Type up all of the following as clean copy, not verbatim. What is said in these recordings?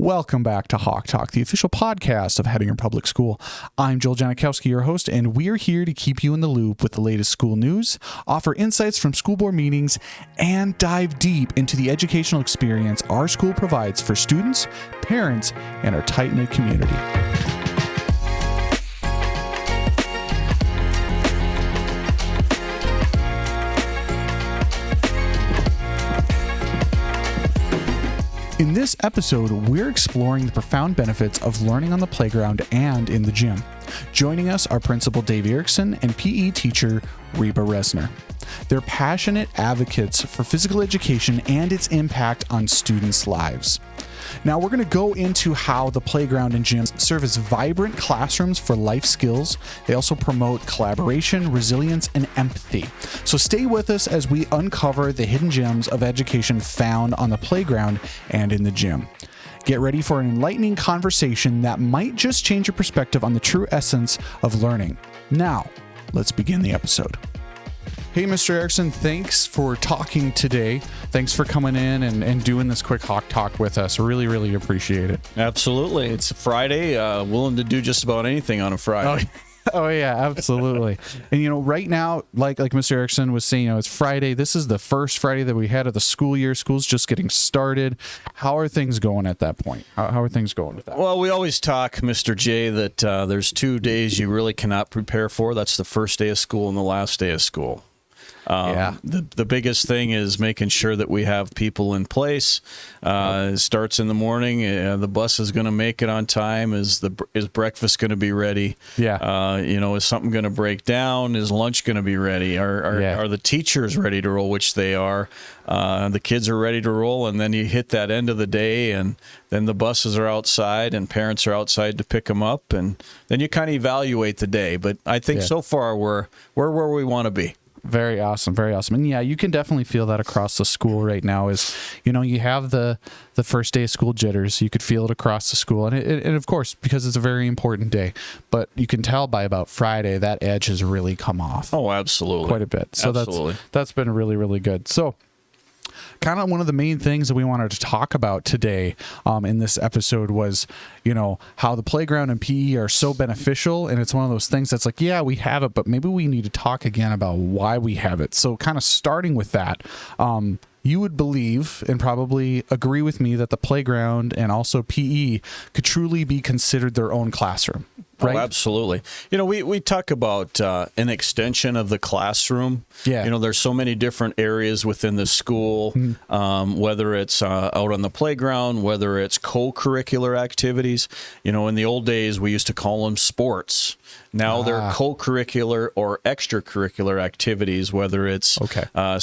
Welcome back to Hawk Talk, the official podcast of Hettinger Public School. I'm Joel Janikowski, your host, and we're here to keep you in the loop with the latest school news, offer insights from school board meetings, and dive deep into the educational experience our school provides for students, parents, and our tight-knit community. In this episode, we're exploring the profound benefits of learning on the playground and in the gym. Joining us are Principal Dave Erickson and PE teacher Reba Resner. They're passionate advocates for physical education and its impact on students' lives. Now, we're going to go into how the playground and gym serve as vibrant classrooms for life skills. They also promote collaboration, resilience, and empathy. So stay with us as we uncover the hidden gems of education found on the playground and in the gym. Get ready for an enlightening conversation that might just change your perspective on the true essence of learning. Now, let's begin the episode. Hey, Mr. Erickson, thanks for talking today. Thanks for coming in and doing this quick Hawk Talk with us. Really appreciate it. Absolutely. It's a Friday. Willing to do just about anything on a Friday. Oh yeah, absolutely. And right now, like Mr. Erickson was saying, it's Friday. This is the first Friday that we had of the school year. School's just getting started. How are things going at that point? How are things going with that? Well, we always talk, Mr. J, that there's 2 days you really cannot prepare for. That's the first day of school and the last day of school. The biggest thing is making sure that we have people in place. It starts in the morning. The bus is going to make it on time. Is breakfast going to be ready? Yeah. Is something going to break down? Is lunch going to be ready? Are the teachers ready to roll? Which they are. The kids are ready to roll, and then you hit that end of the day, and then the buses are outside, and parents are outside to pick them up, and then you kind of evaluate the day. But I think so far we're where we want to be. Very awesome. And yeah, you can definitely feel that across the school right now is, you have the first day of school jitters. You could feel it across the school. And of course, because it's a very important day, but you can tell by about Friday, that edge has really come off. Oh, absolutely. Quite a bit. So that's been really good. So kind of one of the main things that we wanted to talk about today in this episode was, how the playground and PE are so beneficial. And it's one of those things that's like, yeah, we have it, but maybe we need to talk again about why we have it. So kind of starting with that, you would believe and probably agree with me that the playground and also PE could truly be considered their own classroom. Right? Oh, absolutely. We talk about an extension of the classroom. Yeah. There's so many different areas within the school, whether it's out on the playground, whether it's co-curricular activities. In the old days, we used to call them sports. Now they're co-curricular or extracurricular activities, whether it's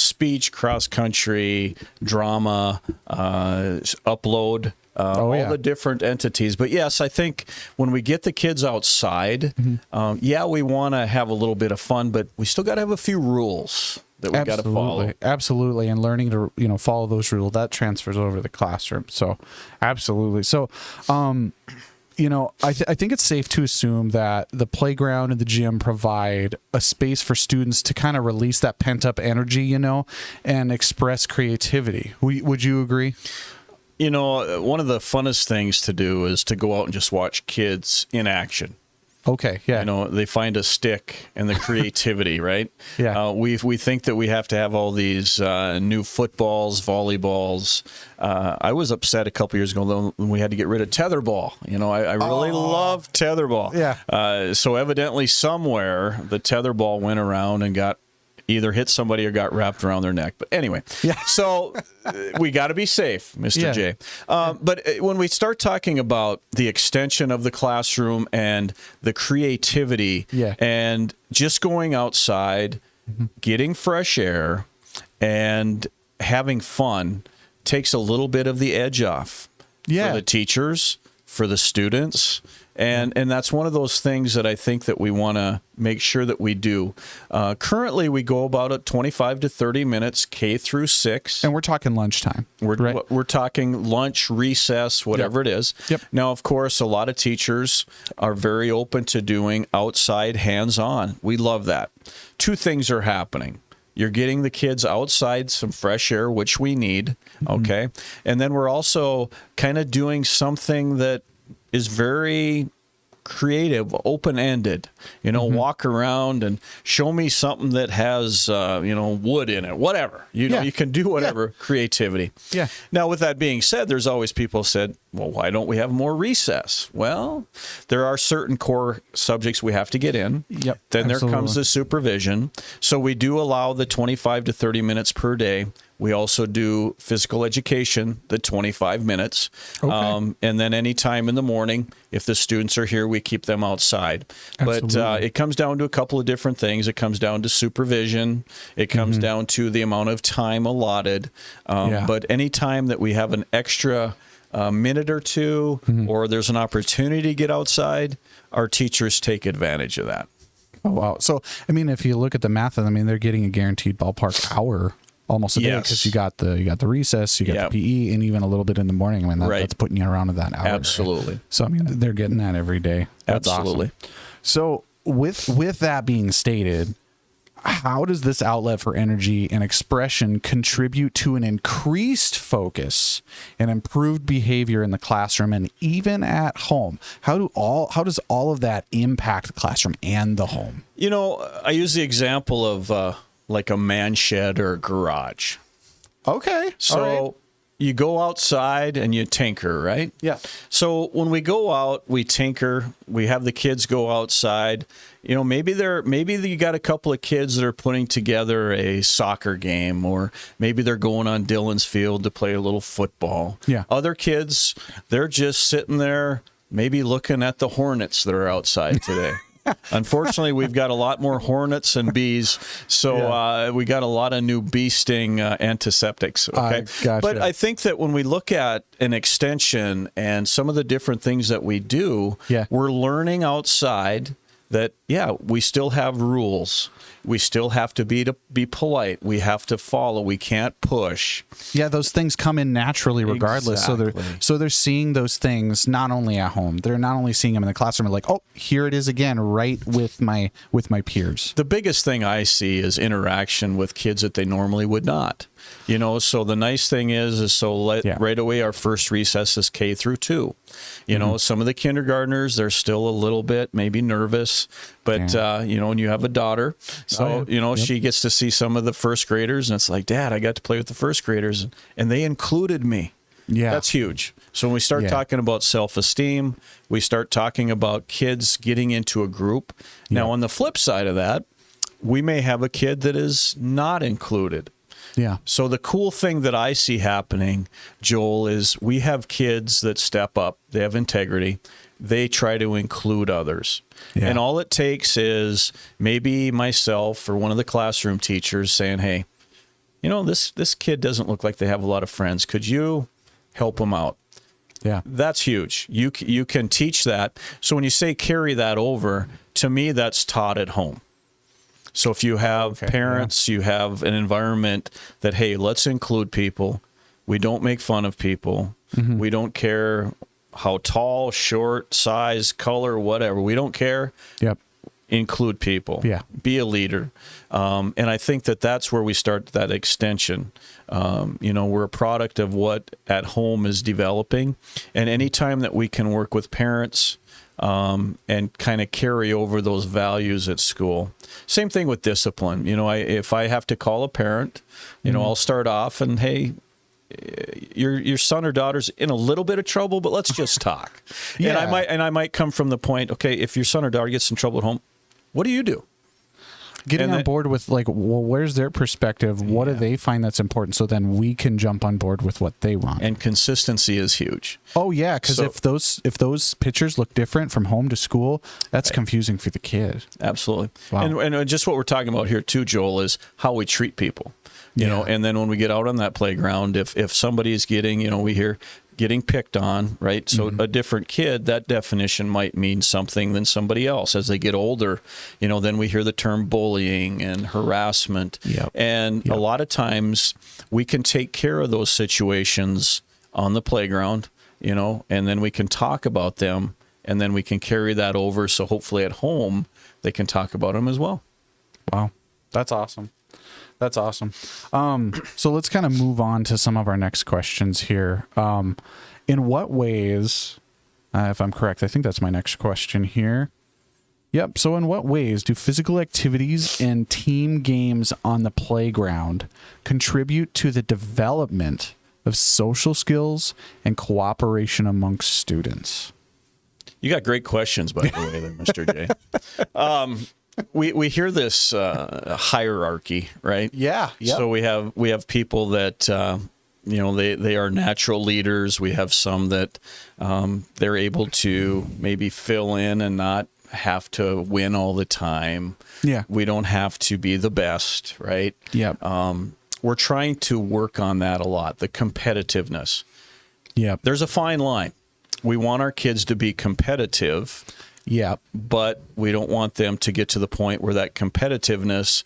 speech, cross-country, drama, upload. All the different entities. But yes, I think when we get the kids outside, we want to have a little bit of fun, but we still got to have a few rules that we got to follow. Absolutely. And learning to, follow those rules, that transfers over to the classroom. So absolutely. So, I think it's safe to assume that the playground and the gym provide a space for students to kind of release that pent-up energy, and express creativity. Would you agree? One of the funnest things to do is to go out and just watch kids in action. Okay, yeah. They find a stick and the creativity, right? Yeah. We think that we have to have all these new footballs, volleyballs. I was upset a couple years ago though, when we had to get rid of tetherball. I really love tetherball. Yeah. So evidently somewhere the tetherball went around and got either hit somebody or got wrapped around their neck. But anyway, so we got to be safe, Mr. J. But when we start talking about the extension of the classroom and the creativity and just going outside, getting fresh air and having fun takes a little bit of the edge off for the teachers, for the students. And that's one of those things that I think that we want to make sure that we do. Currently, we go about at 25 to 30 minutes, K through 6. And we're talking lunchtime. We're talking lunch, recess, whatever it is. Yep. Now, of course, a lot of teachers are very open to doing outside hands-on. We love that. 2 things are happening. You're getting the kids outside, some fresh air, which we need. Okay. And then we're also kind of doing something that is very creative, open-ended, walk around and show me something that has, wood in it, whatever, you can do whatever, creativity. Yeah. Now, with that being said, there's always people said, well, why don't we have more recess? Well, there are certain core subjects we have to get in. Yep. Then Absolutely. there comes the supervision. So we do allow the 25 to 30 minutes per day. We also do physical education, the 25 minutes. Okay. And then any time in the morning, if the students are here, we keep them outside. Absolutely. But it comes down to a couple of different things. It comes down to supervision. It comes down to the amount of time allotted. But any time that we have an extra minute or two, or there's an opportunity to get outside, our teachers take advantage of that. Oh, wow. So, I mean, if you look at the math, they're getting a guaranteed ballpark hour almost a day, because you got the recess, you got the PE, and even a little bit in the morning. I mean, that's putting you around at that hour. Absolutely. Right? So, I mean, they're getting that every day. That's Absolutely. Awesome. So, with that being stated, how does this outlet for energy and expression contribute to an increased focus and improved behavior in the classroom and even at home? How does all of that impact the classroom and the home? I use the example of like a man shed or a garage. Okay. So you go outside and you tinker, right? Yeah. So when we go out, we tinker. We have the kids go outside. Maybe you got a couple of kids that are putting together a soccer game, or maybe they're going on Dillon's field to play a little football. Yeah. Other kids, they're just sitting there, maybe looking at the hornets that are outside today. Unfortunately, we've got a lot more hornets and bees, so we got a lot of new bee sting antiseptics. Okay, gotcha. But I think that when we look at an extension and some of the different things that we do, we're learning outside that, we still have rules. We still have to be polite. We have to follow. We can't push. Yeah, those things come in naturally regardless. Exactly. So they're seeing those things not only at home. They're not only seeing them in the classroom. They're like, oh, here it is again, right with my peers. The biggest thing I see is interaction with kids that they normally would not. So the nice thing is right away our first recess is K through 2. Some of the kindergartners, they're still a little bit maybe nervous, but and you have a daughter, so she gets to see some of the first graders, and it's like, Dad, I got to play with the first graders, and they included me. Yeah, that's huge. So when we start talking about self-esteem, we start talking about kids getting into a group. Now, on the flip side of that, we may have a kid that is not included. Yeah. So the cool thing that I see happening, Joel, is we have kids that step up. They have integrity. They try to include others. Yeah. And all it takes is maybe myself or one of the classroom teachers saying, hey, this kid doesn't look like they have a lot of friends. Could you help them out? Yeah. That's huge. You can teach that. So when you say carry that over, to me, that's taught at home. So if you have parents, you have an environment that, hey, let's include people. We don't make fun of people. We don't care how tall, short, size, color, whatever. We don't care. Yep. Include people. Yeah. Be a leader. And I think that's where we start that extension. We're a product of what at home is developing. And anytime that we can work with parents, and kind of carry over those values at school. Same thing with discipline. If I have to call a parent, I'll start off and, hey, your son or daughter's in a little bit of trouble, but let's just talk. And I might come from the point, okay, if your son or daughter gets in trouble at home, what do you do? Getting on board with where's their perspective? What do they find that's important? So then we can jump on board with what they want. And consistency is huge. Oh yeah, because if those pictures look different from home to school, that's confusing for the kid. Absolutely. Wow. And just what we're talking about here too, Joel, is how we treat people. You know, and then when we get out on that playground, if somebody is getting, we hear getting picked on, right? So a different kid, that definition might mean something than somebody else. As they get older, then we hear the term bullying and harassment. Yep. And a lot of times we can take care of those situations on the playground, and then we can talk about them, and then we can carry that over. So hopefully at home, they can talk about them as well. Wow. That's awesome. That's awesome. So let's kind of move on to some of our next questions here. In what ways, if I'm correct, I think that's my next question here. Yep. So in what ways do physical activities and team games on the playground contribute to the development of social skills and cooperation amongst students? You got great questions, by the way, there, Mr. J. We hear this hierarchy, right? Yeah. Yep. So we have people that they are natural leaders. We have some that they're able to maybe fill in and not have to win all the time. Yeah. We don't have to be the best, right? Yep. We're trying to work on that a lot, the competitiveness. Yep. There's a fine line. We want our kids to be competitive. Yeah. But we don't want them to get to the point where that competitiveness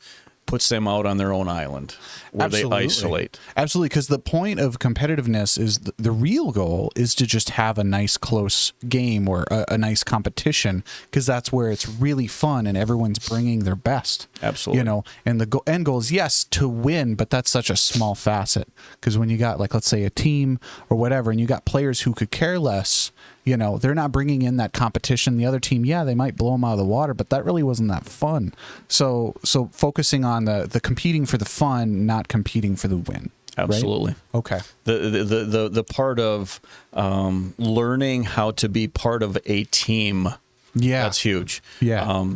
puts them out on their own island, where they isolate. Absolutely, because the point of competitiveness is the real goal is to just have a nice close game or a nice competition, because that's where it's really fun and everyone's bringing their best. Absolutely. And the end goal is, yes, to win, but that's such a small facet, because when you got, like, let's say a team or whatever, and you got players who could care less, they're not bringing in that competition. The other team, yeah, they might blow them out of the water, but that really wasn't that fun. So focusing on the competing for the fun, not competing for the win. Absolutely. Right? Okay. The part of learning how to be part of a team. Yeah. That's huge. Yeah.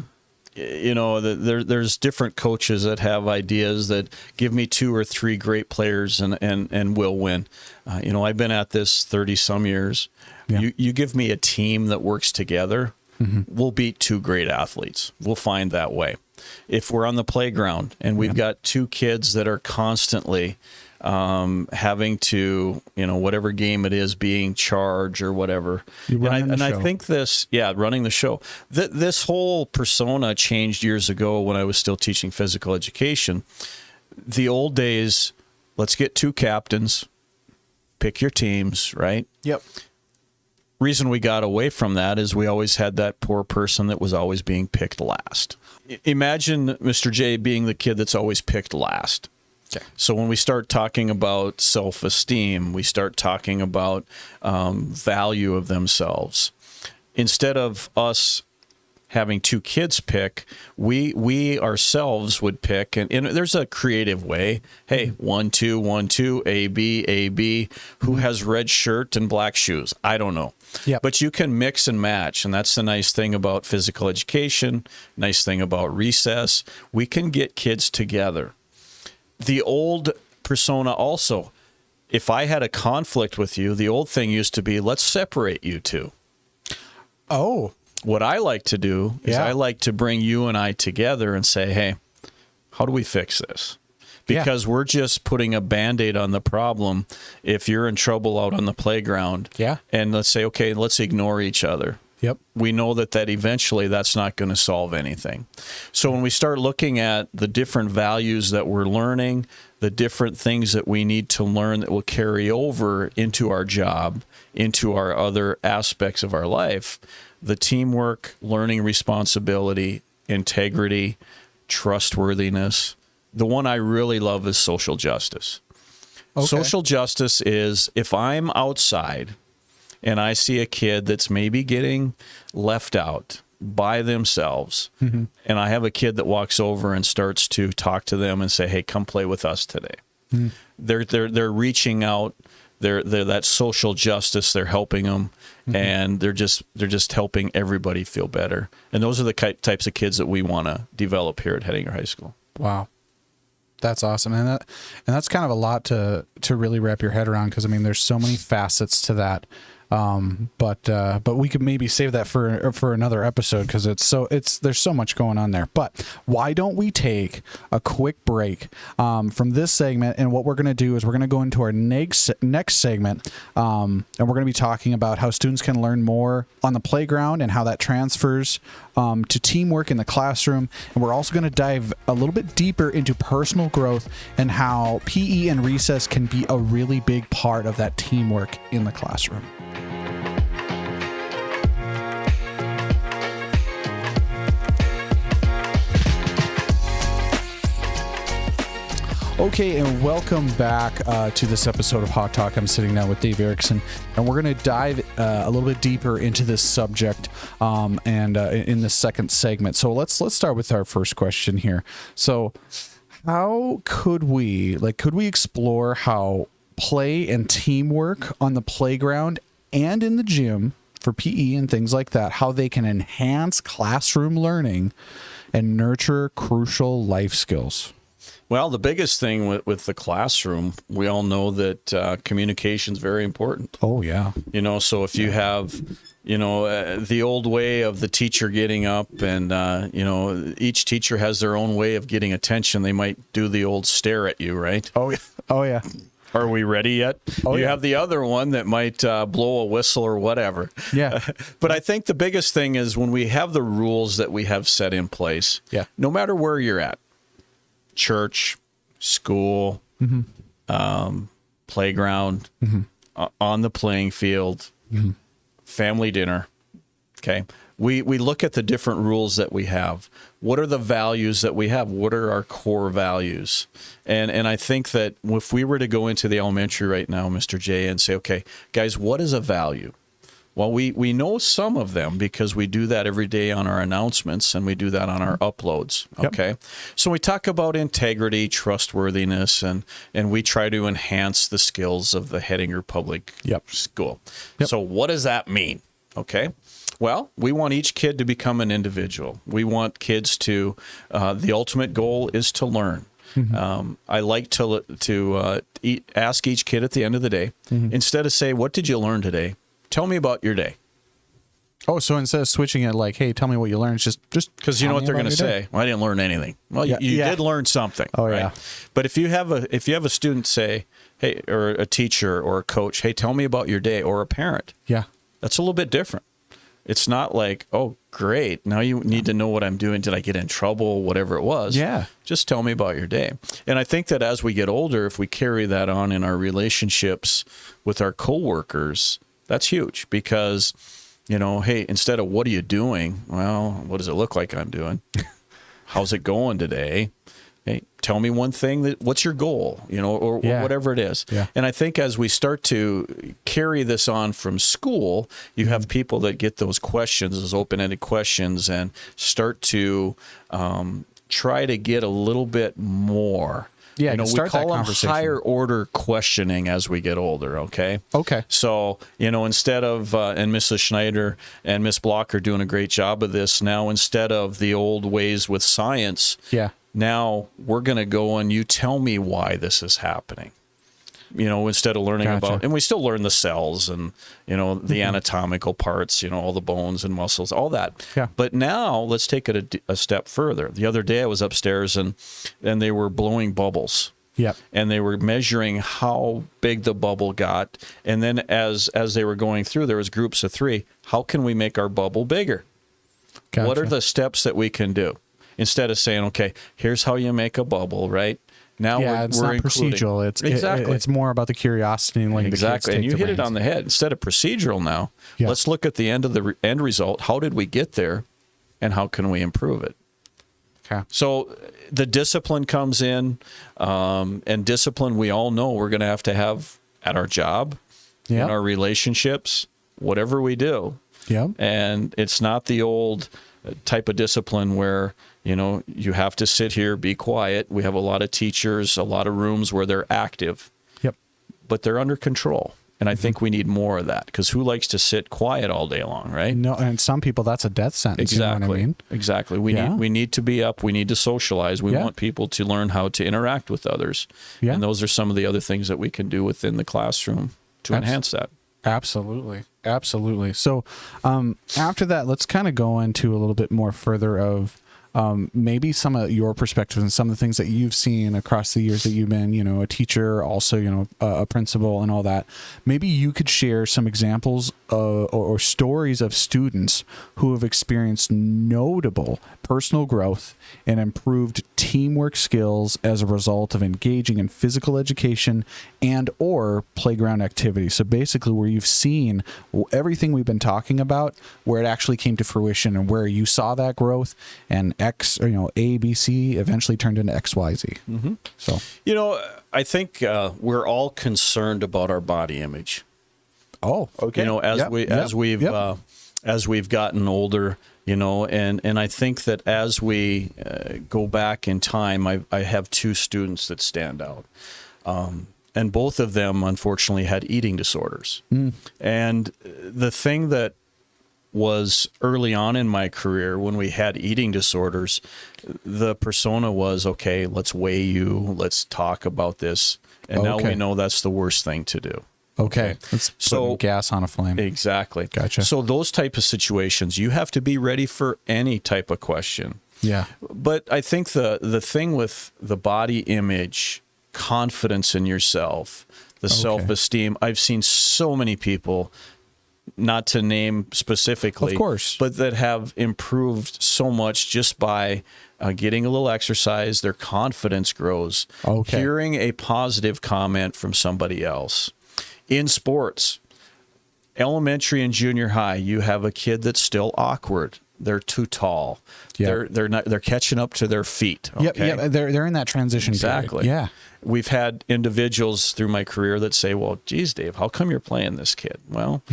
There's different coaches that have ideas that give me 2 or 3 great players and will win. I've been at this 30 some years. Yeah. You give me a team that works together, we'll beat 2 great athletes. We'll find that way. If we're on the playground and we've got 2 kids that are constantly having to, whatever game it is, being charged or whatever. I think running the show. This whole persona changed years ago when I was still teaching physical education. The old days, let's get 2 captains, pick your teams, right? Yep. Reason we got away from that is we always had that poor person that was always being picked last. Imagine Mr. J being the kid that's always picked last. Okay. So when we start talking about self-esteem, we start talking about value of themselves. Instead of us having 2 kids pick, we ourselves would pick, and there's a creative way. Hey, 1, 2, 1, 2, A, B. Who has red shirt and black shoes? I don't know. Yep. But you can mix and match, and that's the nice thing about physical education, nice thing about recess. We can get kids together. The old persona also, if I had a conflict with you, the old thing used to be, let's separate you 2. Oh. What I like to do is I like to bring you and I together and say, hey, how do we fix this? Because we're just putting a Band-Aid on the problem if you're in trouble out on the playground. Yeah. And let's say, okay, let's ignore each other. Yep. We know that eventually that's not going to solve anything. So when we start looking at the different values that we're learning, the different things that we need to learn that will carry over into our job, into our other aspects of our life, the teamwork, learning responsibility, integrity, trustworthiness. The one I really love is social justice. Okay. Social justice is if I'm outside and I see a kid that's maybe getting left out by themselves, and I have a kid that walks over and starts to talk to them and say, hey, come play with us today. They're reaching out. They're that social justice. They're helping them, and they're just helping everybody feel better. And those are the types of kids that we want to develop here at Hettinger High School. Wow, that's awesome, and that's kind of a lot to really wrap your head around, because there's so many facets to that. But we could maybe save that for another episode, because there's so much going on there. But why don't we take a quick break from this segment, and what we're going to do is we're going to go into our next segment, and we're going to be talking about how students can learn more on the playground and how that transfers to teamwork in the classroom. And we're also going to dive a little bit deeper into personal growth and how PE and recess can be a really big part of that teamwork in the classroom. Okay, and welcome back to this episode of Hawk Talk. I'm sitting down with Dave Erickson, and we're going to dive a little bit deeper into this subject and in the second segment. So let's start with our first question here. So how could we explore how play and teamwork on the playground and in the gym for PE and things like that, how they can enhance classroom learning and nurture crucial life skills? Well, the biggest thing with the classroom, we all know that communication is very important. Oh, yeah. So if you have, the old way of the teacher getting up and, each teacher has their own way of getting attention. They might do the old stare at you, right? Oh, yeah. Oh, yeah. Are we ready yet? Oh, you have the other one that might blow a whistle or whatever. Yeah. But I think the biggest thing is when we have the rules that we have set in place, no matter where you're at, church, school, playground, on the playing field, family dinner. Okay. We look at the different rules that we have. What are the values that we have? What are our core values? And I think that if we were to go into the elementary right now, Mr. J, and say, okay, guys, what is a value? Well, we know some of them because we do that every day on our announcements and we do that on our uploads, okay? Yep. So we talk about integrity, trustworthiness, and we try to enhance the skills of the Hettinger Public School. Yep. So what does that mean, okay? Well, we want each kid to become an individual. We want kids to, the ultimate goal is to learn. I like to ask each kid at the end of the day, instead of say, what did you learn today? Tell me about your day. Oh, so instead of switching it like, hey, tell me what you learned, just because you know what they're going to say. Well, I didn't learn anything. Well, you did learn something. Oh, right? Yeah. But if you have a student say, hey, or a teacher or a coach, hey, tell me about your day, or a parent. Yeah. That's a little bit different. It's not like, oh, great, now you need to know what I'm doing. Did I get in trouble? Whatever it was. Yeah. Just tell me about your day. And I think that as we get older, if we carry that on in our relationships with our coworkers, that's huge because, hey, instead of what are you doing? Well, what does it look like I'm doing? How's it going today? Hey, tell me one thing what's your goal, or whatever it is. Yeah. And I think as we start to carry this on from school, you have people that get those questions, those open-ended questions, and start to try to get a little bit more. Yeah, we call them higher order questioning as we get older, okay? Okay. So, instead of, and Mrs. Schneider and Miss Block are doing a great job of this, now instead of the old ways with science, now we're going to go and you tell me why this is happening. Instead of learning about, and we still learn the cells and, the anatomical parts, all the bones and muscles, all that. Yeah. But now let's take it a step further. The other day I was upstairs and they were blowing bubbles. Yep. And they were measuring how big the bubble got. And then as they were going through, there was groups of 3. How can we make our bubble bigger? Gotcha. What are the steps that we can do? Instead of saying, okay, here's how you make a bubble, right? Now it's we're not procedural. It's more about the curiosity and letting the kids take and you the hit reins. it on the head. Instead of procedural now, let's look at the end result. How did we get there, and how can we improve it? Okay. So the discipline comes in, and discipline we all know we're going to have at our job, in our relationships, whatever we do. Yeah. And it's not the old type of discipline where you have to sit here, be quiet. We have a lot of teachers, a lot of rooms where they're active, but they're under control. And I think we need more of that because who likes to sit quiet all day long, right? No, and some people that's a death sentence. Exactly. You know what I mean? Exactly. We need to be up. We need to socialize. We want people to learn how to interact with others. Yeah. And those are some of the other things that we can do within the classroom to enhance that. Absolutely. Absolutely. So after that, let's kind of go into a little bit more further of maybe some of your perspectives and some of the things that you've seen across the years that you've been, a teacher, also, a principal and all that. Maybe you could share some examples or stories of students who have experienced notable personal growth and improved teamwork skills as a result of engaging in physical education and or playground activities. So basically where you've seen everything we've been talking about, where it actually came to fruition and where you saw that growth and X, or, A, B, C eventually turned into X, Y, Z. So, I think we're all concerned about our body image. oh, okay. As we've gotten older, and I think that as we go back in time, I have two students that stand out. And both of them, unfortunately, had eating disorders. And the thing that was early on in my career when we had eating disorders, the persona was, okay, let's weigh you, let's talk about this. And now we know that's the worst thing to do. Okay. Let's put gas on a flame. Exactly. Gotcha. So those type of situations, you have to be ready for any type of question. Yeah. But I think the thing with the body image, confidence in yourself, the self-esteem, I've seen so many people, not to name specifically, of course, but that have improved so much just by getting a little exercise. Their confidence grows. Hearing a positive comment from somebody else. In sports, elementary and junior high, you have a kid that's still awkward. They're too tall. They're catching up to their feet. Okay? Yep. They're in that transition exactly. period. Yeah. We've had individuals through my career that say, well, geez, Dave, how come you're playing this kid? Well,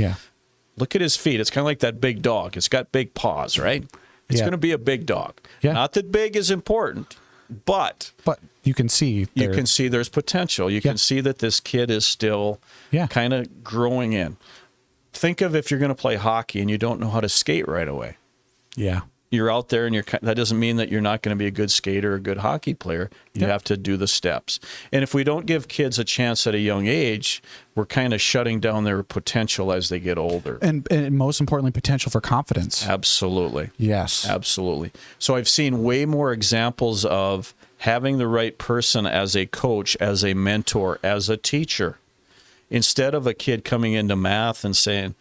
look at his feet. It's kind of like that big dog. It's got big paws, right? It's going to be a big dog. Yeah. Not that big is important, but you can see there's potential. You can see that this kid is still kind of growing in. Think of if you're going to play hockey and you don't know how to skate right away. Yeah. You're out there and that doesn't mean that you're not going to be a good skater or a good hockey player. You have to do the steps. And if we don't give kids a chance at a young age, we're kind of shutting down their potential as they get older. And most importantly, potential for confidence. Absolutely. Yes. Absolutely. So I've seen way more examples of having the right person as a coach, as a mentor, as a teacher. Instead of a kid coming into math and saying,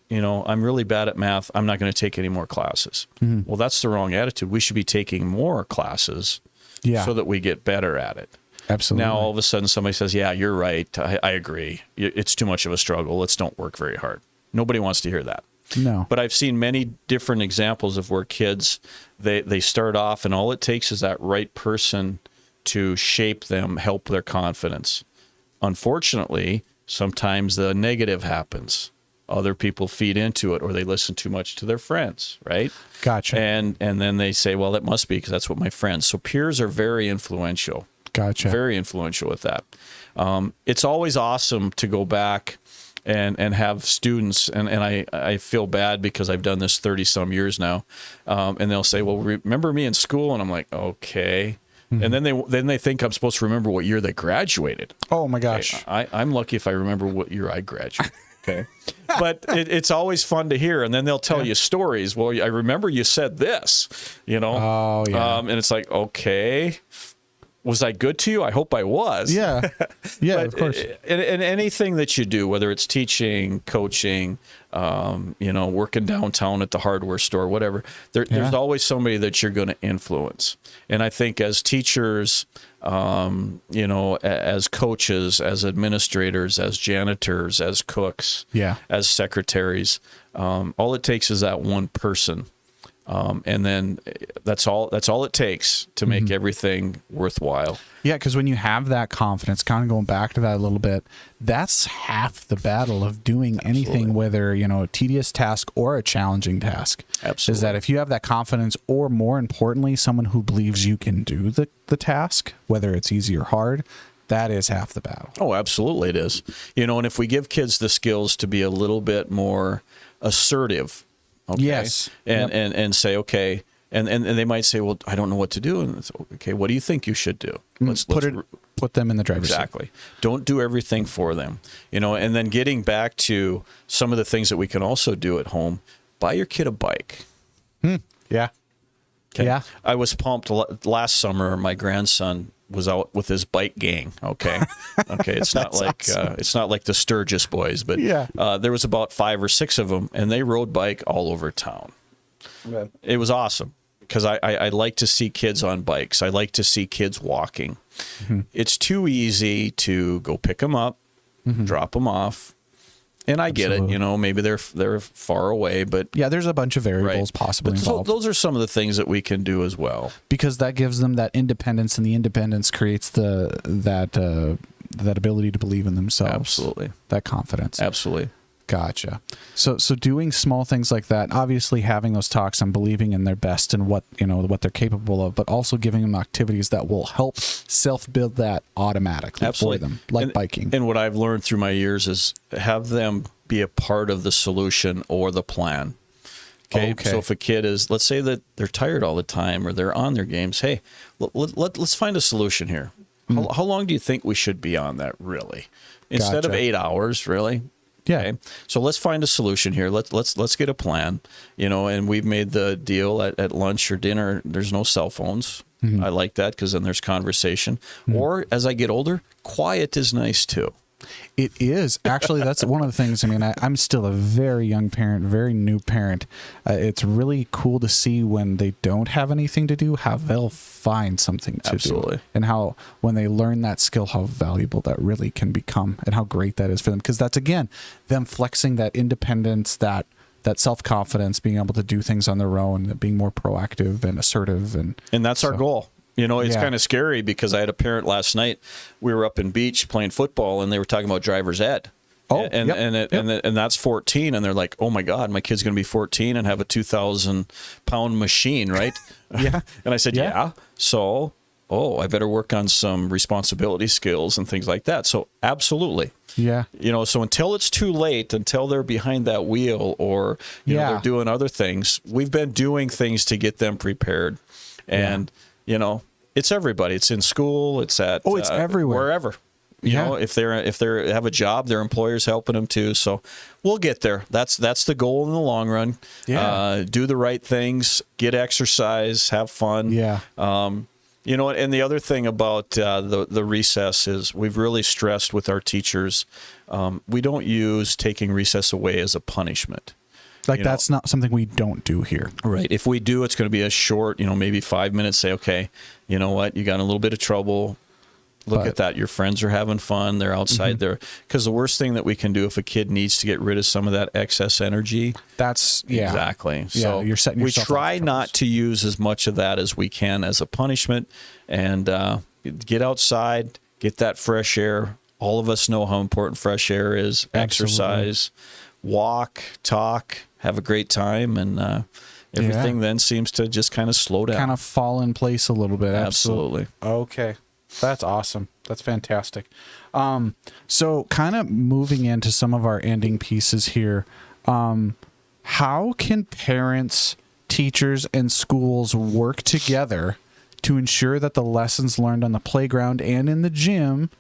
I'm really bad at math, I'm not going to take any more classes. Well, that's the wrong attitude. We should be taking more classes so that we get better at it. Absolutely. Now, all of a sudden, somebody says, yeah, you're right. I agree. It's too much of a struggle. Let's don't work very hard. Nobody wants to hear that. No. But I've seen many different examples of where kids, they start off, and all it takes is that right person to shape them, help their confidence. Unfortunately, sometimes the negative happens. Other people feed into it, or they listen too much to their friends, right? Gotcha. And then they say, well, it must be because that's what my friends. So peers are very influential. Gotcha. Very influential with that. It's always awesome to go back and have students, and I feel bad because I've done this 30-some years now, and they'll say, well, remember me in school? And I'm like, okay. And then they think I'm supposed to remember what year they graduated. Oh, my gosh. Okay, I'm lucky if I remember what year I graduated. Okay. But it's always fun to hear. And then they'll tell you stories. Well, I remember you said this, Oh, yeah. and it's like, okay, was I good to you? I hope I was. Yeah. Yeah, of course. And anything that you do, whether it's teaching, coaching, working downtown at the hardware store, whatever, there's always somebody that you're going to influence. And I think as teachers, as coaches, as administrators, as janitors, as cooks, as secretaries, all it takes is that one person. And then that's all it takes to make everything worthwhile. Yeah, because when you have that confidence, kind of going back to that a little bit, that's half the battle of doing anything, whether, a tedious task or a challenging task. Absolutely. Is that if you have that confidence, or more importantly, someone who believes you can do the task, whether it's easy or hard, that is half the battle. Oh, absolutely it is. And if we give kids the skills to be a little bit more assertive, okay, yes, and say, okay, and they might say, well, I don't know what to do. And it's, okay, what do you think you should do? Let's put them in the driver's seat. Exactly. Don't do everything for them. And then getting back to some of the things that we can also do at home, buy your kid a bike. Yeah. Okay? Yeah. I was pumped last summer. My grandson was out with his bike gang. Okay. It's not like awesome. It's not like the Sturgis boys, but there was about 5 or 6 of them, and they rode bike all over town. Okay. It was awesome because I like to see kids on bikes. I like to see kids walking. It's too easy to go pick them up, drop them off, And I get it, maybe they're far away, but yeah, there's a bunch of variables possibly involved. So those are some of the things that we can do as well, because that gives them that independence, and the independence creates that ability to believe in themselves. Absolutely, that confidence. Absolutely. Gotcha. So doing small things like that, obviously having those talks and believing in their best and what they're capable of, but also giving them activities that will help self-build that automatically for them, like biking. And what I've learned through my years is have them be a part of the solution or the plan. Okay. So if a kid is, let's say that they're tired all the time or they're on their games, hey, let's find a solution here. How long do you think we should be on that, really? Instead of 8 hours, really? Yeah. Okay. So let's find a solution here. Let's get a plan, and we've made the deal at lunch or dinner. There's no cell phones. I like that because then there's conversation. Or as I get older, quiet is nice too. It is. Actually, that's one of the things. I mean, I'm still a very young parent, very new parent. It's really cool to see when they don't have anything to do, how they'll find something to do. And how, when they learn that skill, how valuable that really can become and how great that is for them. Because that's, again, them flexing that independence, that self-confidence, being able to do things on their own, being more proactive and assertive. And that's our goal. It's kind of scary because I had a parent last night. We were up in Beach playing football, and they were talking about driver's ed. And that's 14, and they're like, "Oh my God, my kid's going to be 14 and have a 2,000-pound machine, right?" Yeah. And I said, "Yeah. So, I better work on some responsibility skills and things like that." So, absolutely. Yeah. So until it's too late, until they're behind that wheel or they're doing other things, we've been doing things to get them prepared, and. It's everybody. It's in school. It's at it's everywhere, wherever. If they have a job, their employer's helping them too. So we'll get there. That's the goal in the long run. Yeah. Do the right things. Get exercise. Have fun. Yeah. And the other thing about the recess is we've really stressed with our teachers. We don't use taking recess away as a punishment. That's not something we don't do here. Right. If we do, it's going to be a short, maybe 5 minutes. Say, okay, you know what? You got in a little bit of trouble. Look at that. Your friends are having fun. They're outside there. Because the worst thing that we can do if a kid needs to get rid of some of that excess energy. Exactly. Yeah, so you're setting yourself we try not to use as much of that as we can as a punishment. And get outside, get that fresh air. All of us know how important fresh air is. Exercise, walk, talk. Have a great time, and everything then seems to just kind of slow down. Kind of fall in place a little bit. Absolutely. Okay. That's awesome. That's fantastic. So kind of moving into some of our ending pieces here, how can parents, teachers, and schools work together to ensure that the lessons learned on the playground and in the gym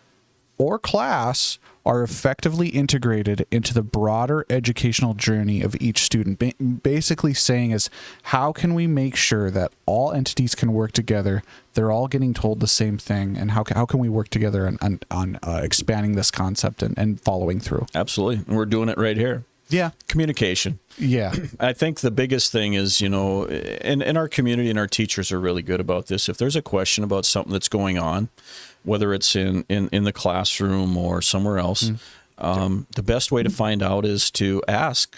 or class are effectively integrated into the broader educational journey of each student? Basically saying is, how can we make sure that all entities can work together, they're all getting told the same thing, and how can we work together on expanding this concept and following through? Absolutely. And we're doing it right here. Yeah. Communication. Yeah. I think the biggest thing is, and our community and our teachers are really good about this. If there's a question about something that's going on, whether it's in the classroom or somewhere else, the best way to find out is to ask.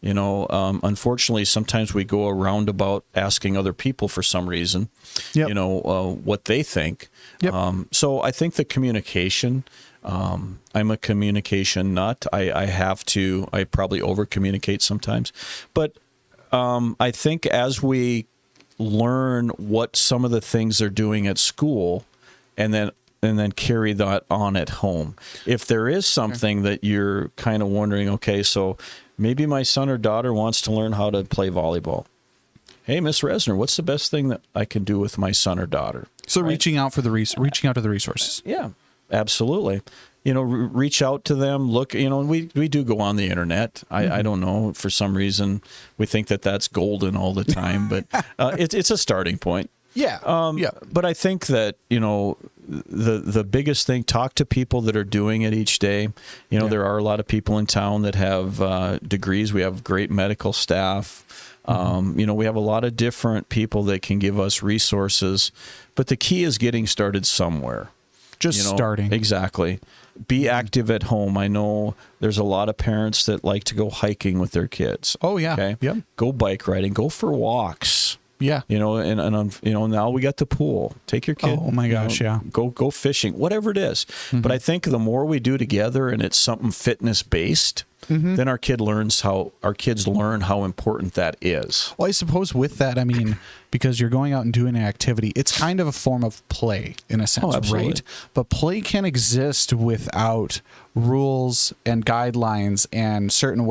Unfortunately, sometimes we go around about asking other people for some reason, what they think. Yep. So I think the communication, I'm a communication nut. I probably over communicate sometimes, but I think as we learn what some of the things they're doing at school, and then carry that on at home. If there is something that you're kind of wondering, okay, so maybe my son or daughter wants to learn how to play volleyball. Hey, Miss Resner, what's the best thing that I can do with my son or daughter? So reaching out to the resources. Yeah, absolutely. Reach out to them. Look, we do go on the internet. I don't know, for some reason we think that that's golden all the time, but it's a starting point. Yeah. But I think that, the biggest thing, talk to people that are doing it each day. There are a lot of people in town that have degrees. We have great medical staff. We have a lot of different people that can give us resources. But the key is getting started somewhere. Starting. Exactly. Be active at home. I know there's a lot of parents that like to go hiking with their kids. Oh, yeah. Okay. Yep. Go bike riding. Go for walks. Yeah. Now we got the pool. Take your kid. Oh my gosh, yeah. Go fishing, whatever it is. Mm-hmm. But I think the more we do together and it's something fitness based, then our kids learn how important that is. Well, I suppose with that, I mean, because you're going out and doing an activity, it's kind of a form of play in a sense, right? But play can exist without rules and guidelines and certain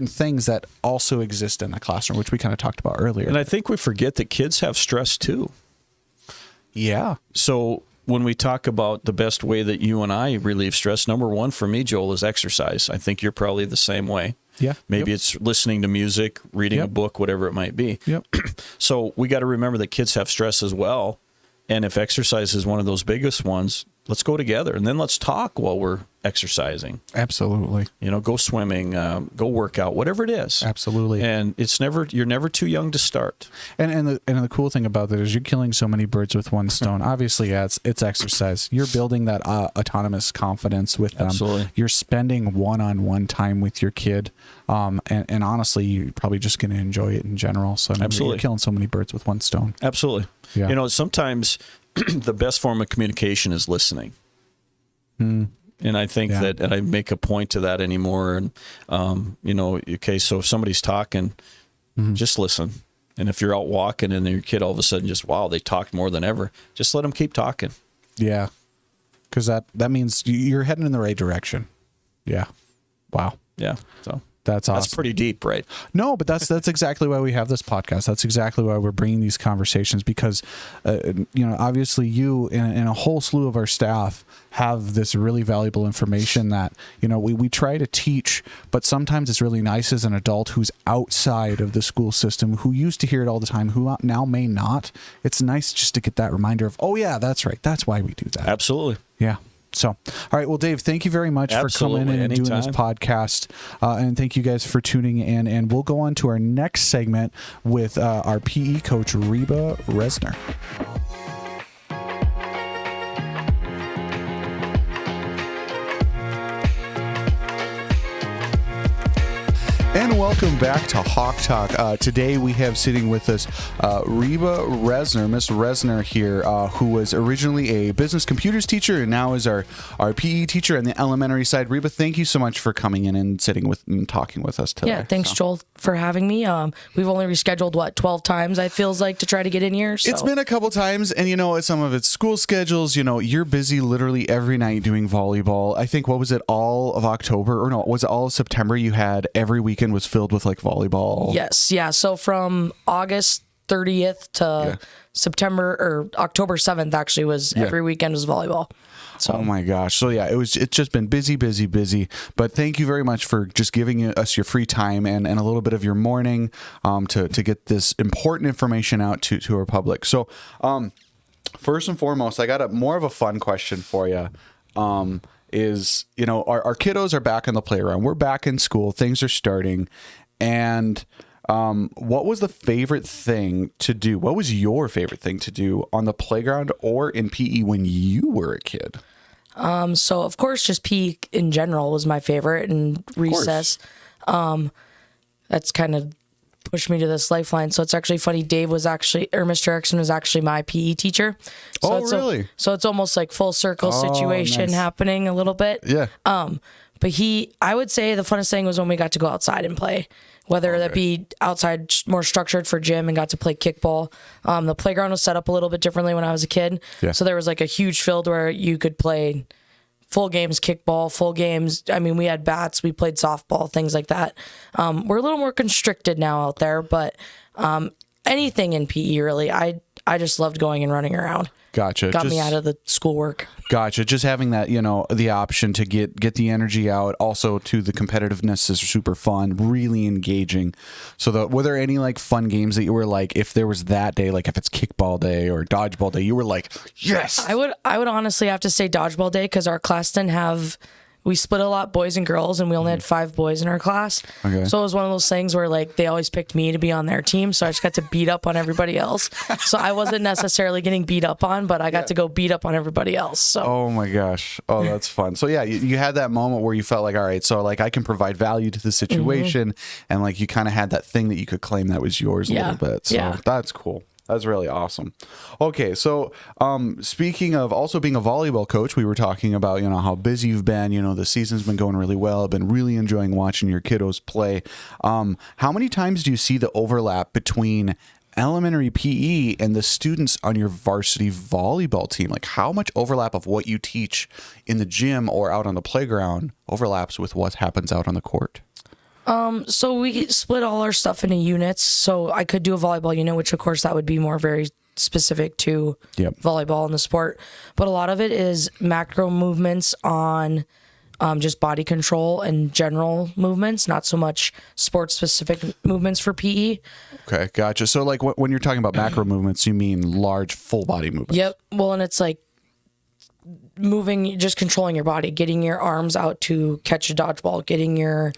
things that also exist in the classroom, which we kind of talked about earlier. And I think we forget that kids have stress too. Yeah. So when we talk about the best way that you and I relieve stress, number one for me, Joel, is exercise. I think you're probably the same way. Yeah. Maybe it's listening to music, reading a book, whatever it might be. Yep. So we got to remember that kids have stress as well. And if exercise is one of those biggest ones, let's go together and then let's talk while we're exercising. Absolutely. Go swimming, go work out, whatever it is. Absolutely. And you're never too young to start. And the cool thing about that is you're killing so many birds with one stone. Obviously, yeah, it's exercise. You're building that autonomous confidence with them. Absolutely. You're spending one-on-one time with your kid. And honestly, you're probably just going to enjoy it in general. So Absolutely. You're killing so many birds with one stone. Absolutely. Yeah. Sometimes the best form of communication is listening. And I think that, and I make a point to that anymore. And, okay, so if somebody's talking, just listen. And if you're out walking and your kid all of a sudden just, wow, they talked more than ever, just let them keep talking. Yeah. Because that means you're heading in the right direction. Yeah. Wow. Yeah. So that's awesome. That's pretty deep, right? No, but that's exactly why we have this podcast. That's exactly why we're bringing these conversations because, obviously you and a whole slew of our staff have this really valuable information that, we try to teach, but sometimes it's really nice as an adult who's outside of the school system, who used to hear it all the time, who now may not. It's nice just to get that reminder of, oh yeah, that's right. That's why we do that. Absolutely. Yeah. So, all right. Well, Dave, thank you very much for coming in and doing this podcast. And thank you guys for tuning in. And we'll go on to our next segment with our PE coach, Reba Resner. And welcome back to Hawk Talk. Today we have sitting with us Reba Resner, Miss Resner here, who was originally a business computers teacher and now is our PE teacher on the elementary side. Reba, thank you so much for coming in and sitting with and talking with us today. Yeah, thanks, Joel, for having me. We've only rescheduled, 12 times, it feels like, to try to get in here. So. It's been a couple times, and some of it's school schedules. You're busy literally every night doing volleyball. I think, what was it, all of October? Or no, was it all of September? You had every weekend was filled with volleyball. Yes, yeah. So from August 30th to September or October 7th, actually, was every weekend was volleyball. So. Oh my gosh. So yeah, it's just been busy. But thank you very much for just giving us your free time and a little bit of your morning to get this important information out to our public. So first and foremost, I got more of a fun question for you. Is, our kiddos are back in the playground. We're back in school. Things are starting. And what was the favorite thing to do? What was your favorite thing to do on the playground or in PE when you were a kid? So, of course, just PE in general was my favorite, and recess. That's kind of pushed me to this lifeline. So it's actually funny. Mr. Erickson was actually my PE teacher. So really? So it's almost like full circle situation happening a little bit. Yeah. But I would say the funnest thing was when we got to go outside and play, whether that be outside more structured for gym and got to play kickball. The playground was set up a little bit differently when I was a kid. Yeah. So there was a huge field where you could play full games, kickball, full games. I mean, we had bats, we played softball, things like that. We're a little more constricted now out there, but anything in PE, really. I just loved going and running around. Gotcha. Got me out of the schoolwork. Gotcha. Just having that, the option to get the energy out. Also, to the competitiveness is super fun, really engaging. So, were there any fun games that you were if there was that day, if it's kickball day or dodgeball day, you were yes? I would honestly have to say dodgeball day because our class didn't have we split a lot boys and girls, and we only had 5 boys in our class. Okay. So it was one of those things where like they always picked me to be on their team, so I just got to beat up on everybody else. So I wasn't necessarily getting beat up on, but I got to go beat up on everybody else. So Oh my gosh. Oh, that's fun. So yeah, you had that moment where you felt like, all right, so like I can provide value to the situation, and like you kind of had that thing that you could claim that was yours a little bit. So that's cool. That's really awesome. Okay, so speaking of also being a volleyball coach, we were talking about, how busy you've been. The season's been going really well. I've been really enjoying watching your kiddos play. How many times do you see the overlap between elementary PE and the students on your varsity volleyball team? Like how much overlap of what you teach in the gym or out on the playground overlaps with what happens out on the court? So we split all our stuff into units. So I could do a volleyball unit, which of course that would be more very specific to volleyball and the sport. But a lot of it is macro movements on just body control and general movements, not so much sport specific movements for PE. Okay, gotcha. So like when you're talking about macro movements, you mean large full body movements? Yep. Well, and it's like moving, just controlling your body, getting your arms out to catch a dodgeball, getting your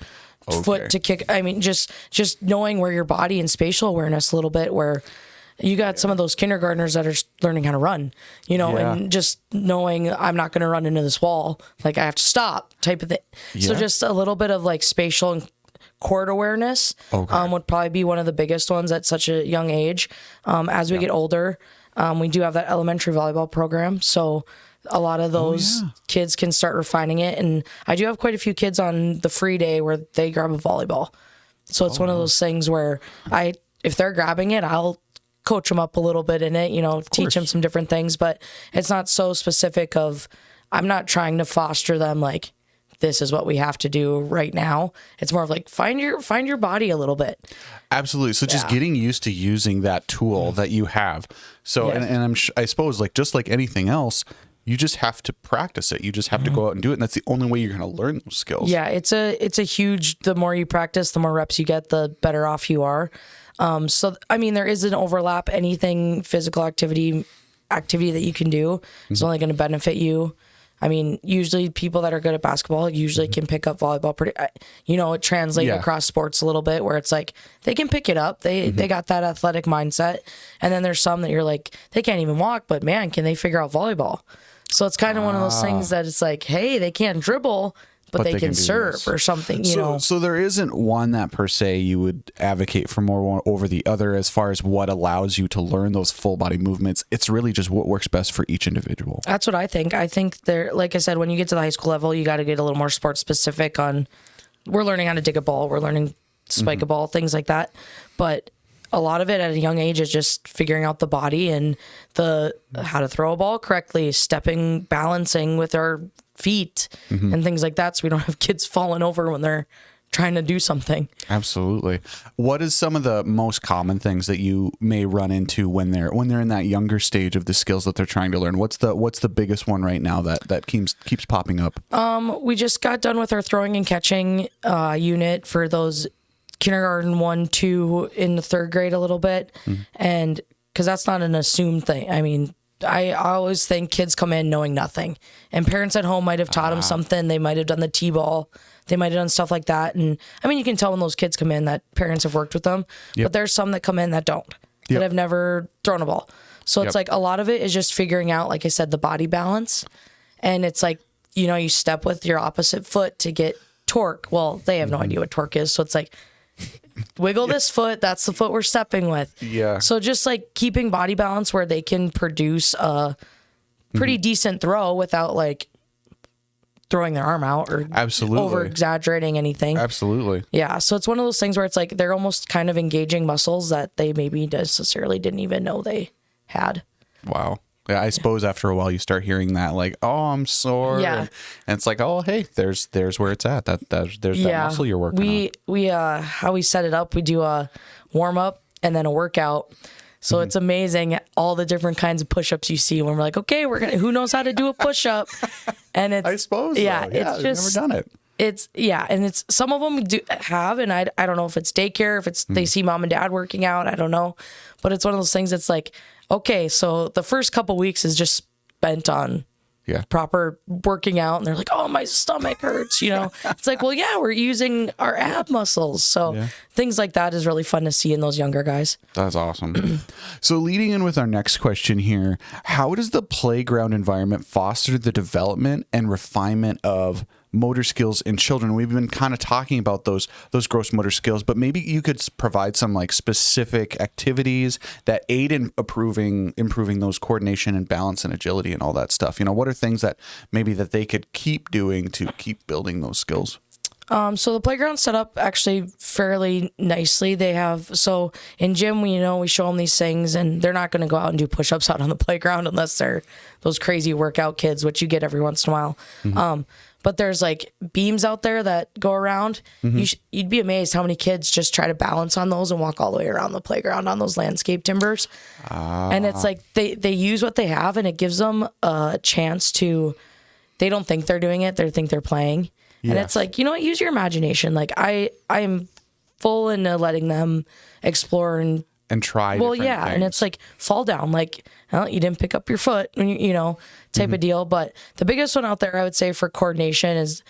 foot to kick. I mean, just knowing where your body and spatial awareness a little bit, where you got some of those kindergartners that are learning how to run, and just knowing I'm not going to run into this wall. Like I have to stop type of thing. Yeah. So just a little bit of like spatial and court awareness would probably be one of the biggest ones at such a young age. As we get older, we do have that elementary volleyball program. So a lot of those kids can start refining it. And I do have quite a few kids on the free day where they grab a volleyball. So it's one of those things where if they're grabbing it, I'll coach them up a little bit in it, teach them some different things, but it's not so specific I'm not trying to foster them like, this is what we have to do right now. It's more of like, find your body a little bit. Absolutely. So just getting used to using that tool that you have. So, and I suppose like, just like anything else, you just have to practice it. You just have to go out and do it. And that's the only way you're going to learn those skills. Yeah. It's a huge, the more you practice, the more reps you get, the better off you are. So, I mean, there is an overlap. Anything physical activity that you can do is only going to benefit you. I mean, usually people that are good at basketball usually can pick up volleyball pretty, it translates across sports a little bit where it's like, they can pick it up. They got that athletic mindset. And then there's some that you're like, they can't even walk, but man, can they figure out volleyball? So it's kind of one of those things that it's like, hey, they can't dribble, but they can serve or something, So there isn't one that per se you would advocate for more over the other as far as what allows you to learn those full body movements. It's really just what works best for each individual. That's what I think. I think like I said, when you get to the high school level, you got to get a little more sports specific on, we're learning how to dig a ball, we're learning spike a ball, things like that. But a lot of it at a young age is just figuring out the body and how to throw a ball correctly, stepping, balancing with our feet and things like that. So we don't have kids falling over when they're trying to do something. Absolutely. What is some of the most common things that you may run into when they're in that younger stage of the skills that they're trying to learn? What's the biggest one right now that keeps popping up? We just got done with our throwing and catching unit for those kindergarten 1, 2 in the 3rd grade a little bit. And because that's not an assumed thing. I mean, I always think kids come in knowing nothing, and parents at home might have taught them something. They might have done the T-ball. They might have done stuff like that. And I mean, you can tell when those kids come in that parents have worked with them, but there's some that come in that don't, that have never thrown a ball. So it's like a lot of it is just figuring out, like I said, the body balance. And it's like, you step with your opposite foot to get torque. Well, they have no idea what torque is. So it's like, wiggle this foot, that's the foot we're stepping with. So just like keeping body balance where they can produce a pretty decent throw without like throwing their arm out or over exaggerating anything. Yeah. So it's one of those things where it's like they're almost kind of engaging muscles that they maybe necessarily didn't even know they had. Wow. Yeah, I suppose after a while you start hearing that like, oh, I'm sore. Yeah. And it's like, oh, hey, there's where it's at. There's that muscle you're working on. We how we set it up, we do a warm up and then a workout. So it's amazing all the different kinds of push-ups you see when we're like, okay, who knows how to do a push-up? And it's, I suppose. It's just, never done it. It's, and it's, some of them do have, and I don't know if it's daycare, if it's, they see mom and dad working out, I don't know. But it's one of those things that's like, okay, so the first couple weeks is just spent on proper working out, and they're like, oh, my stomach hurts, It's like, well, yeah, we're using our ab muscles. So things like that is really fun to see in those younger guys. That's awesome. So leading in with our next question here, how does the playground environment foster the development and refinement of motor skills in children? We've been kind of talking about those gross motor skills, but maybe you could provide some like specific activities that aid in improving those coordination and balance and agility and all that stuff. What are things that maybe that they could keep doing to keep building those skills? So the playground's set up actually fairly nicely. So in gym, we show them these things, and they're not going to go out and do push-ups out on the playground unless they're those crazy workout kids, which you get every once in a while. But there's like beams out there that go around. You'd be amazed how many kids just try to balance on those and walk all the way around the playground on those landscape timbers. And it's like they use what they have, and it gives them a chance to, they don't think they're doing it, they think they're playing. And it's like, use your imagination. Like I'm full into letting them explore and try. Well, yeah. things. And it's like fall down, like, you didn't pick up your foot, type of deal. But the biggest one out there, I would say, for coordination is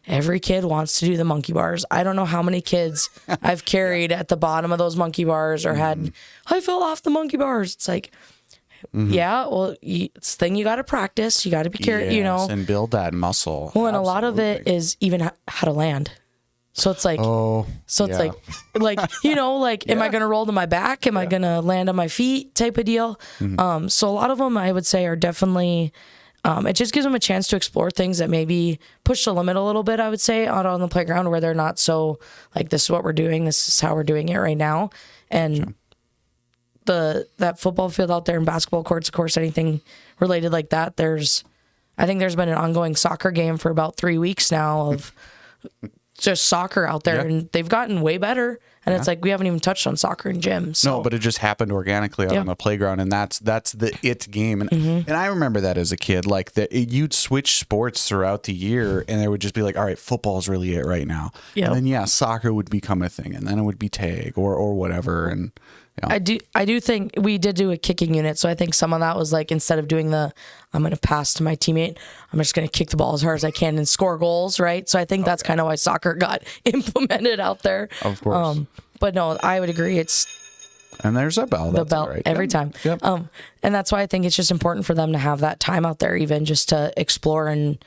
every kid wants to do the monkey bars. I don't know how many kids I've carried at the bottom of those monkey bars or had, I fell off the monkey bars. It's like, yeah, well, it's a thing you got to practice. You got to be careful, and build that muscle. Well, and a lot of it is even how to land. So it's like, like, am I going to roll to my back? Am I going to land on my feet type of deal? So a lot of them I would say are definitely, it just gives them a chance to explore things that maybe push the limit a little bit, I would say, out on the playground where they're not so like, this is what we're doing. This is how we're doing it right now. And that football field out there and basketball courts, of course, anything related like that. I think there's been an ongoing soccer game for about 3 weeks now of just soccer out there, and they've gotten way better. And it's like, we haven't even touched on soccer in gym. So. No, but it just happened organically out on the playground, and that's the it game. And and I remember that as a kid, like you'd switch sports throughout the year, and there would just be like, all right, football's really it right now. And then soccer would become a thing, and then it would be tag or whatever. And I do think we did do a kicking unit, so I think some of that was like, instead of doing I'm going to pass to my teammate, I'm just going to kick the ball as hard as I can and score goals, right? So I think that's kind of why soccer got implemented out there. Of course. But no, I would agree. And there's a bell. The bell every time. Yep. And that's why I think it's just important for them to have that time out there, even just to explore and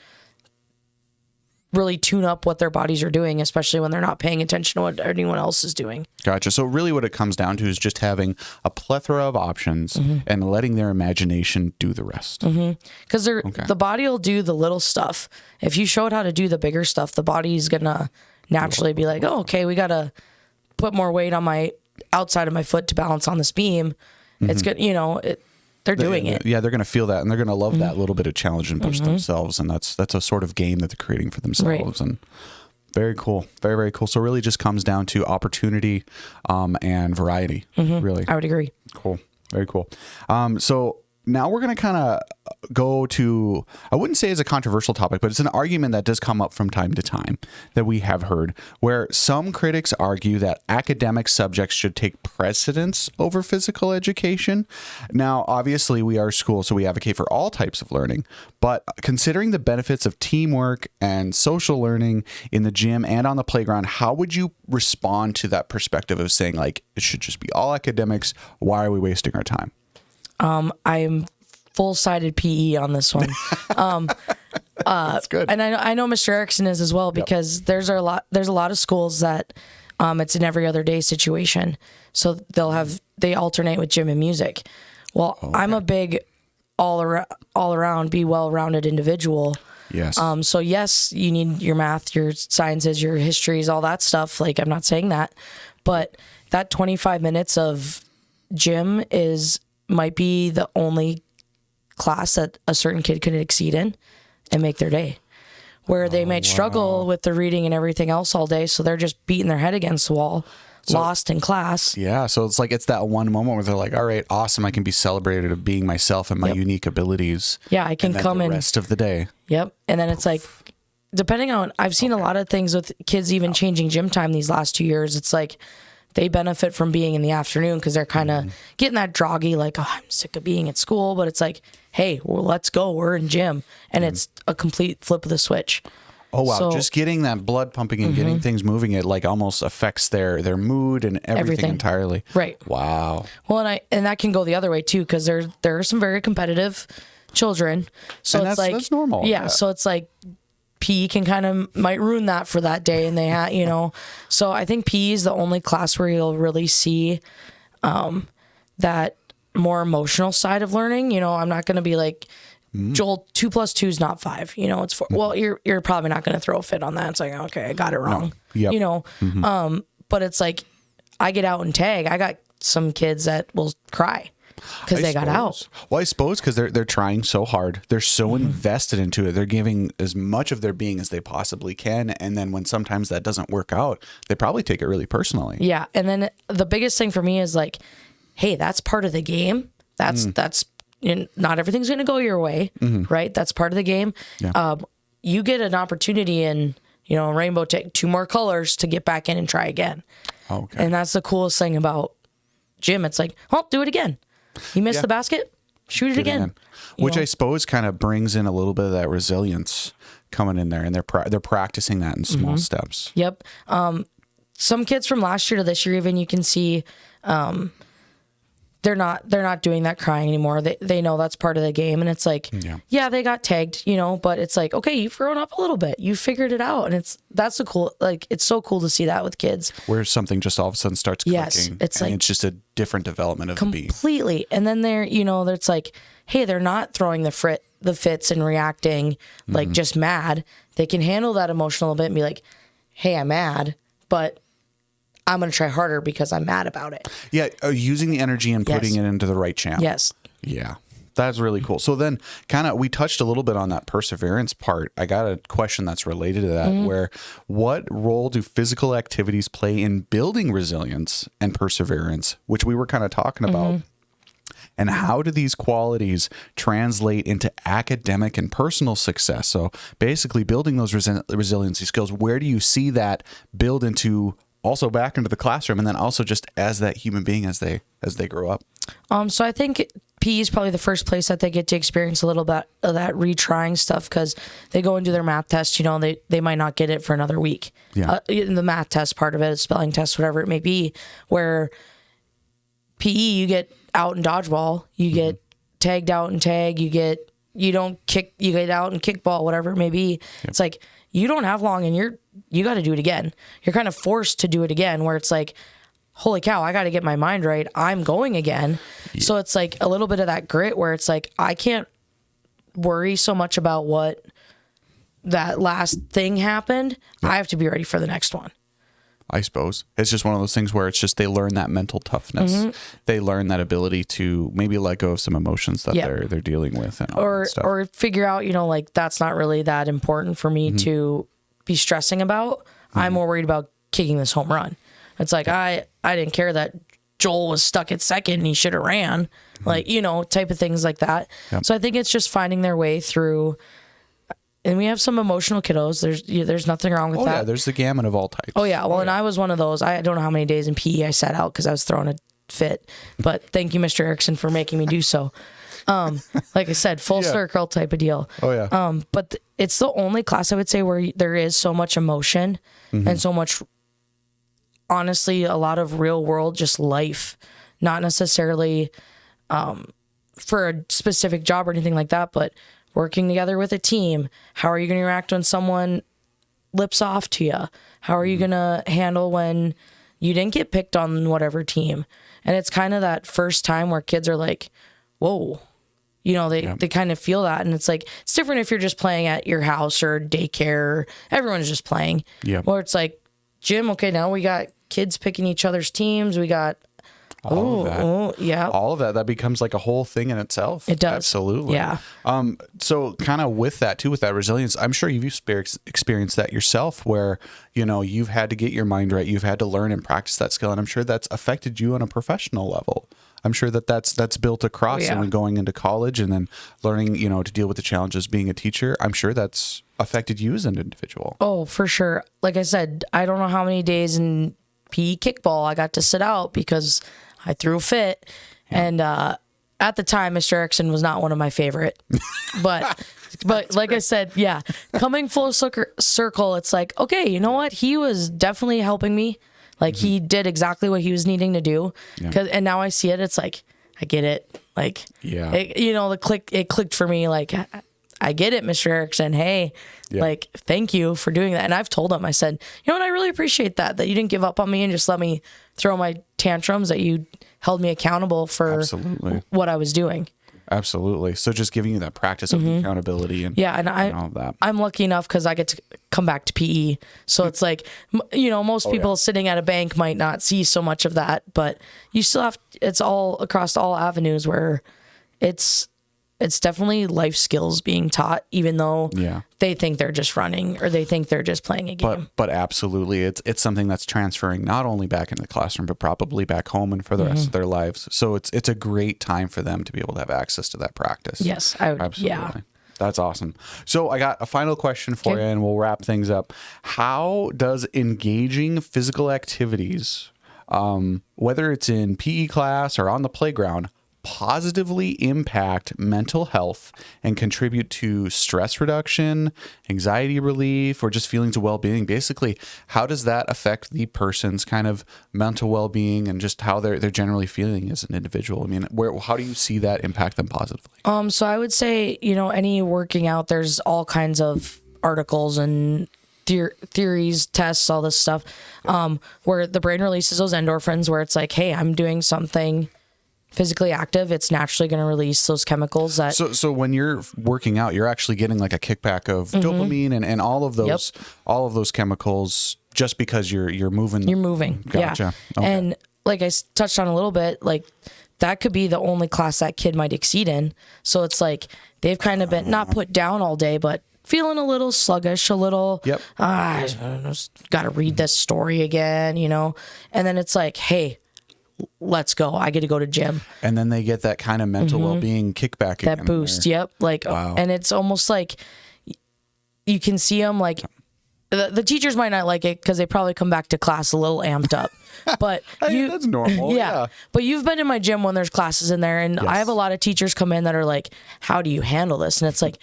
really tune up what their bodies are doing, especially when they're not paying attention to what anyone else is doing. Gotcha. So really what it comes down to is just having a plethora of options and letting their imagination do the rest. Because the body will do the little stuff. If you show it how to do the bigger stuff, the body's going to naturally be like, oh, okay, we got to put more weight on my outside of my foot to balance on this beam. It's good, they're doing it. Yeah, they're going to feel that, and they're going to love that little bit of challenge and push themselves, and that's a sort of game that they're creating for themselves. And very cool. Very, very cool. So it really just comes down to opportunity and variety, really. I would agree. Cool. Very cool. So now we're going to kind of go to, I wouldn't say it's a controversial topic, but it's an argument that does come up from time to time that we have heard, where some critics argue that academic subjects should take precedence over physical education. Now, obviously, we are a school, so we advocate for all types of learning, but considering the benefits of teamwork and social learning in the gym and on the playground, how would you respond to that perspective of saying, like, it should just be all academics? Why are we wasting our time? I'm full-sided PE on this one. That's good. And I know Mr. Erikson is as well, because there's a lot of schools that it's an every other day situation. So they alternate with gym and music. Well, I'm a big all around be well-rounded individual. Yes. So yes, you need your math, your sciences, your histories, all that stuff. Like, I'm not saying that, but that 25 minutes of gym might be the only class that a certain kid could exceed in and make their day, where they might struggle with the reading and everything else all day. So they're just beating their head against the wall, lost in class. Yeah. So it's that one moment where they're like, all right, awesome. I can be celebrated of being myself and my unique abilities. Yeah. I can come in the rest of the day. Yep. And then it's like, depending on, I've seen a lot of things with kids even changing gym time these last 2 years. It's like, they benefit from being in the afternoon because they're kind of getting that droggy, like, oh, I'm sick of being at school. But it's like, hey, well, let's go. We're in gym. And it's a complete flip of the switch. Oh, wow. So, just getting that blood pumping and getting things moving, it like almost affects their mood and everything entirely. Right. Wow. Well, and that can go the other way too, because there are some very competitive children. So and it's like, that's normal. Yeah. So it's like PE can kind of might ruin that for that day. And they so I think PE is the only class where you'll really see that more emotional side of learning. I'm not going to be like, Joel, 2 + 2 is not 5. It's 4. Well, you're probably not going to throw a fit on that. It's like, okay, I got it wrong. No. Yep. But it's like, I get out and tag. I got some kids that will cry because they got out. Well, I suppose because they're trying so hard. They're so invested into it. They're giving as much of their being as they possibly can. And then when sometimes that doesn't work out, they probably take it really personally. Yeah. And then the biggest thing for me is like, hey, that's part of the game. That's not everything's going to go your way, right? That's part of the game. Yeah. You get an opportunity in, rainbow take 2 more colors to get back in and try again. Okay. And that's the coolest thing about gym. It's like, oh, do it again. You missed the basket, shoot it again. Which I suppose kind of brings in a little bit of that resilience coming in there, and they're practicing that in small steps. Yep. Some kids from last year to this year, even you can see, they're not doing that crying anymore. They know that's part of the game. And it's like, yeah, they got tagged, but it's like, okay, you've grown up a little bit. You figured it out. And that's the cool, like, it's so cool to see that with kids. Where something just all of a sudden starts clicking. Yes, it's like, it's just a different development of completely. the beat. And then it's like, hey, they're not throwing the fits and reacting like just mad. They can handle that emotional a bit and be like, hey, I'm mad, but I'm going to try harder because I'm mad about it. Yeah, using the energy and putting it into the right channel. Yes. Yeah, that's really cool. So then we touched a little bit on that perseverance part. I got a question that's related to that, where what role do physical activities play in building resilience and perseverance, which we were kind of talking about? And how do these qualities translate into academic and personal success? So basically building those resiliency skills, where do you see that build into also back into the classroom, and then also just as that human being as they grow up? So I think PE is probably the first place that they get to experience a little bit of that retrying stuff, because they go and do their math test. They might not get it for another week. Yeah. The math test part of it, spelling test, whatever it may be, where PE, you get out in dodgeball, you get tagged out in tag, you get out in kickball, whatever it may be. Yep. It's like, you don't have long, and you got to do it again. You're kind of forced to do it again, where it's like, holy cow, I got to get my mind right. I'm going again. Yeah. So it's like a little bit of that grit where it's like, I can't worry so much about what that last thing happened. Yeah. I have to be ready for the next one. I suppose it's just one of those things where it's just they learn that mental toughness. They learn that ability to maybe let go of some emotions that they're dealing with, and all that stuff. Or figure out, like, that's not really that important for me to be stressing about. I'm more worried about kicking this home run. It's like, I didn't care that Joel was stuck at second and he should have ran, like, type of things like that. Yep. So I think it's just finding their way through. And we have some emotional kiddos. There's nothing wrong with that. Yeah, there's the gamut of all types. Oh yeah, well, and I was one of those. I don't know how many days in PE I sat out because I was throwing a fit. But thank you, Mr. Erickson, for making me do so. Like I said, full circle type of deal. Oh yeah. But it's the only class I would say where there is so much emotion and so much, honestly, a lot of real world just life, not necessarily for a specific job or anything like that, but working together with a team. How are you going to react when someone lips off to you? How are you going to handle when you didn't get picked on whatever team? And it's kind of that first time where kids are like, whoa, they kind of feel that. And it's like, it's different if you're just playing at your house or daycare. Everyone's just playing. Yeah. Or it's like, gym, okay, now we got kids picking each other's teams. We got all of that becomes like a whole thing in itself. It does. Absolutely. Yeah. So kind of with that too, with that resilience, I'm sure you've experienced that yourself, where you've had to get your mind right, you've had to learn and practice that skill, and I'm sure that's affected you on a professional level. I'm sure that's built across and going into college and then learning to deal with the challenges being a teacher. I'm sure that's affected you as an individual. Oh, for sure. Like I said, I don't know how many days in PE kickball, I got to sit out because I threw a fit. Yeah. And at the time, Mr. Erickson was not one of my favorite. But like I said, yeah, coming full circle, it's like, okay, you know what? He was definitely helping me. Like he did exactly what he was needing to do. And now I see it. It's like, I get it. Like, it clicked for me. Like, I get it, Mr. Erickson. Hey, like, thank you for doing that. And I've told him, I said, you know what? I really appreciate that you didn't give up on me and just let me throw my tantrums, that you held me accountable for what I was doing. Absolutely. So just giving you that practice of accountability and and all of that. I'm lucky enough because I get to come back to PE. So it's like, most people sitting at a bank might not see so much of that, but you still have, it's all across all avenues where it's definitely life skills being taught, even though they think they're just running or they think they're just playing a game. But absolutely, it's something that's transferring not only back into the classroom, but probably back home and for the rest of their lives. So it's a great time for them to be able to have access to that practice. Yes, I would. Absolutely. Yeah. That's awesome. So I got a final question for you, and we'll wrap things up. How does engaging physical activities, whether it's in PE class or on the playground, positively impact mental health and contribute to stress reduction, anxiety relief, or just feelings of well-being? Basically, how does that affect the person's kind of mental well-being and just how they're generally feeling as an individual? I mean, how do you see that impact them positively? So I would say, any working out, there's all kinds of articles and theories, tests, all this stuff, where the brain releases those endorphins, where it's like, hey, I'm doing something physically active, it's naturally going to release those chemicals that. So when you're working out, you're actually getting like a kickback of dopamine and all of those chemicals just because you're moving. You're moving. Gotcha. Yeah. Okay. And like I touched on a little bit, like that could be the only class that kid might exceed in. So it's like they've kind of been not put down all day, but feeling a little sluggish, a little, I just got to read this story again, and then it's like, hey, let's go. I get to go to gym. And then they get that kind of mental well-being kickback. That boost. Yep. Like, wow. And it's almost like you can see them like the teachers might not like it because they probably come back to class a little amped up, but that's normal. Yeah. But you've been in my gym when there's classes in there, and I have a lot of teachers come in that are like, how do you handle this? And it's like,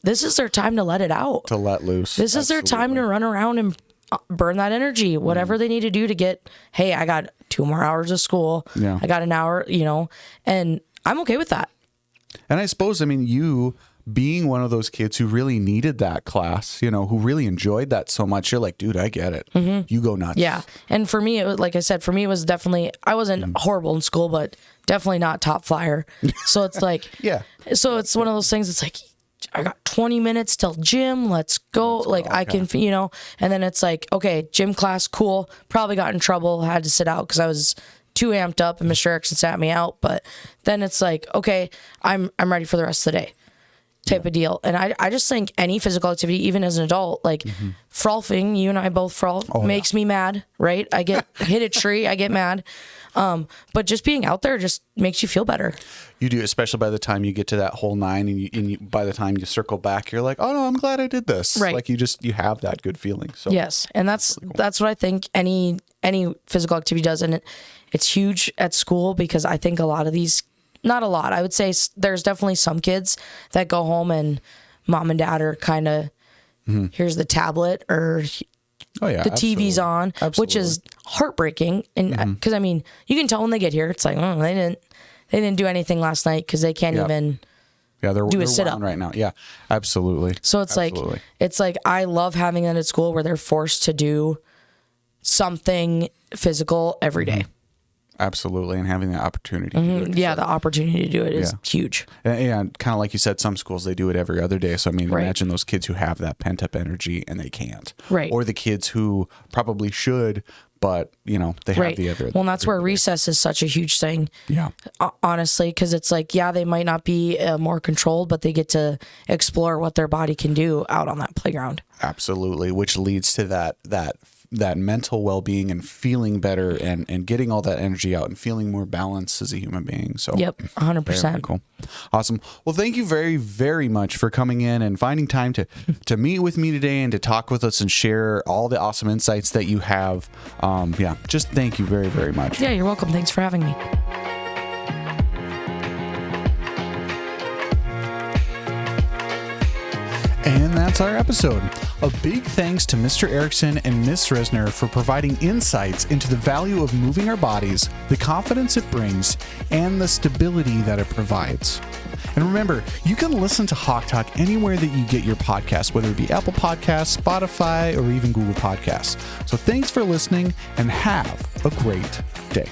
this is their time to let it out. To let loose. This is their time to run around and burn that energy, whatever they need to do to get, hey, I got 2 more hours of school. Yeah. I got an hour, and I'm okay with that. And I suppose, you being one of those kids who really needed that class, who really enjoyed that so much, you're like, dude, I get it. You go nuts. Yeah. And for me, it was, like I said, it was definitely, I wasn't horrible in school, but definitely not top flyer. So it's like, so it's one of those things. It's like, I got 20 minutes till gym. Let's go. I can, and then it's like, okay, gym class, cool. Probably got in trouble. Had to sit out because I was too amped up and Mr. Erickson sat me out. But then it's like, okay, I'm ready for the rest of the day type of deal. And I just think any physical activity, even as an adult, like frolfing, you and I both frolf, makes me mad, right? I get hit a tree, I get mad. But just being out there just makes you feel better. You do, especially by the time you get to that whole 9 and by the time you circle back, you're like, oh no, I'm glad I did this. Right. Like you have that good feeling. So yes. And that's what I think any physical activity does. And it's huge at school because I think a lot of these, not a lot, I would say there's definitely some kids that go home and mom and dad are kind of, here's the tablet or the TV's on, which is heartbreaking. And because you can tell when they get here, it's like, they didn't do anything last night because they can't even they're do a sit up right now. Yeah, absolutely. So it's like I love having that at school where they're forced to do something physical every day. Absolutely, and having the opportunity to do it. Yeah, the opportunity to do it is huge. And kind of like you said, some schools, they do it every other day. So, imagine those kids who have that pent-up energy and they can't. Right. Or the kids who probably should, but, they have the other. Well, and that's where recess is such a huge thing. Yeah. Honestly, because it's like, they might not be more controlled, but they get to explore what their body can do out on that playground. Absolutely, which leads to that that mental well-being and feeling better and getting all that energy out and feeling more balanced as a human being. So yep, 100%. Very cool. Awesome. Well, thank you very, very much for coming in and finding time to meet with me today and to talk with us and share all the awesome insights that you have. Just thank you very, very much. Yeah, you're welcome. Thanks for having me. And that's our episode. A big thanks to Mr. Erikson and Ms. Resner for providing insights into the value of moving our bodies, the confidence it brings, and the stability that it provides. And remember, you can listen to Hawk Talk anywhere that you get your podcasts, whether it be Apple Podcasts, Spotify, or even Google Podcasts. So thanks for listening and have a great day.